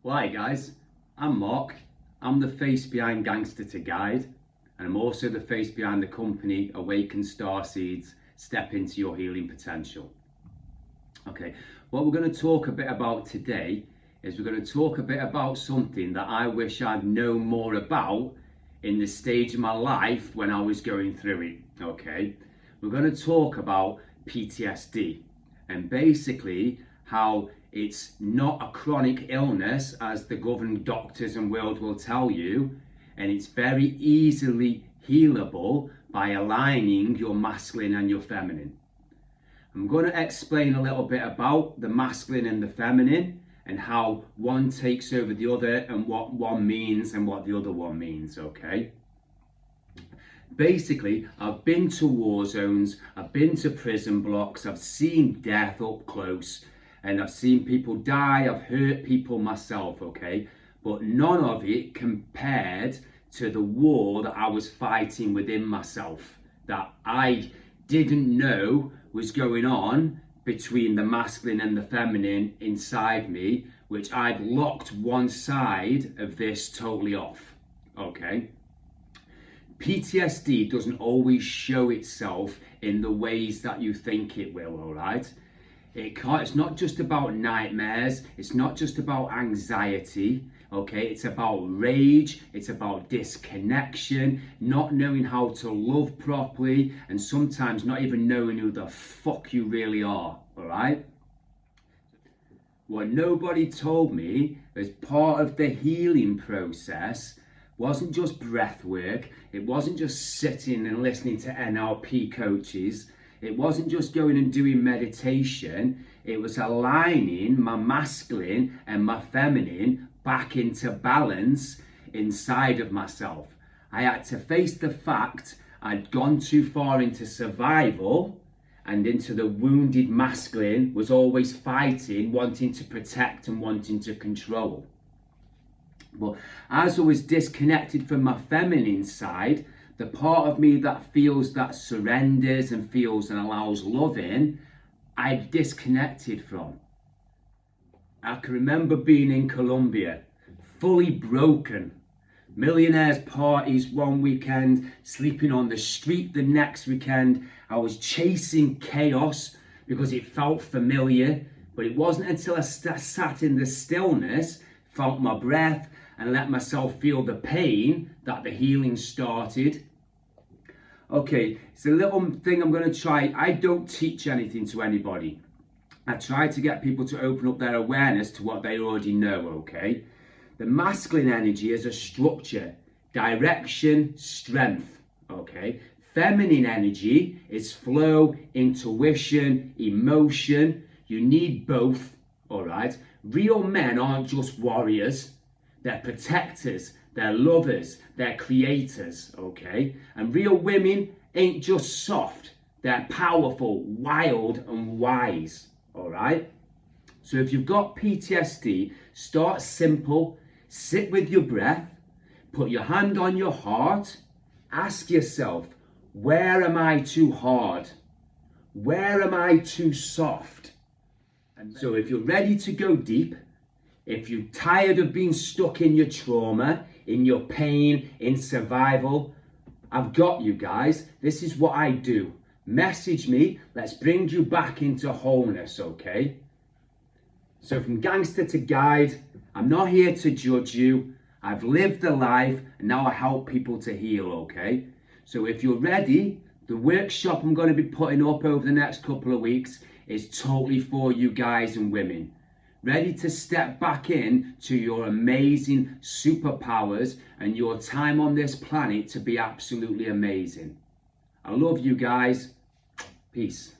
Well, hi guys, I'm Mark. I'm the face behind Gangster to Guide, and I'm also the face behind the company Awaken Starseeds, Step Into Your Healing Potential. Okay, what we're going to talk a bit about today is we're going to talk a bit about something that I wish I'd known more about in the stage of my life when I was going through it. Okay, we're going to talk about PTSD and basically how it's not a chronic illness as the governing doctors and world will tell you, and it's very easily healable by aligning your masculine and your feminine. I'm going to explain a little bit about the masculine and the feminine and how one takes over the other and what one means and what the other one means, okay? Basically, I've been to war zones, I've been to prison blocks, I've seen death up close, and I've seen people die, I've hurt people myself, okay? But none of it compared to the war that I was fighting within myself, that I didn't know was going on between the masculine and the feminine inside me, which I'd locked one side of this totally off, okay? PTSD doesn't always show itself in the ways that you think it will, all right? It's not just about nightmares, it's not just about anxiety, okay? It's about rage, it's about disconnection, not knowing how to love properly, and sometimes not even knowing who the fuck you really are, all right? What nobody told me as part of the healing process wasn't just breath work, it wasn't just sitting and listening to NLP coaches, it wasn't just going and doing meditation, it was aligning my masculine and my feminine back into balance inside of myself. I had to face the fact I'd gone too far into survival and into the wounded masculine was always fighting, wanting to protect and wanting to control. But as I was disconnected from my feminine side, the part of me that feels, that surrenders and feels and allows love in, I disconnected from. I can remember being in Colombia, fully broken. Millionaires parties one weekend, sleeping on the street the next weekend. I was chasing chaos because it felt familiar, but it wasn't until I sat in the stillness, felt my breath, and let myself feel the pain that the healing started. Okay, it's a little thing I'm going to try. I don't teach anything to anybody. I try to get people to open up their awareness to what they already know, okay? The masculine energy is a structure, direction, strength, okay? Feminine energy is flow, intuition, emotion. You need both, all right? Real men aren't just warriors. They're protectors, they're lovers, they're creators, okay? And real women ain't just soft, they're powerful, wild, and wise, all right? So if you've got PTSD, start simple, sit with your breath, put your hand on your heart, ask yourself, where am I too hard? Where am I too soft? And so if you're ready to go deep, if you're tired of being stuck in your trauma, in your pain, in survival, I've got you guys. This is what I do. Message me. Let's bring you back into wholeness, okay? So from Gangster to Guide, I'm not here to judge you. I've lived the life and now I help people to heal, okay? So if you're ready, the workshop I'm going to be putting up over the next couple of weeks is totally for you guys and women. Ready to step back in to your amazing superpowers and your time on this planet to be absolutely amazing. I love you guys. Peace.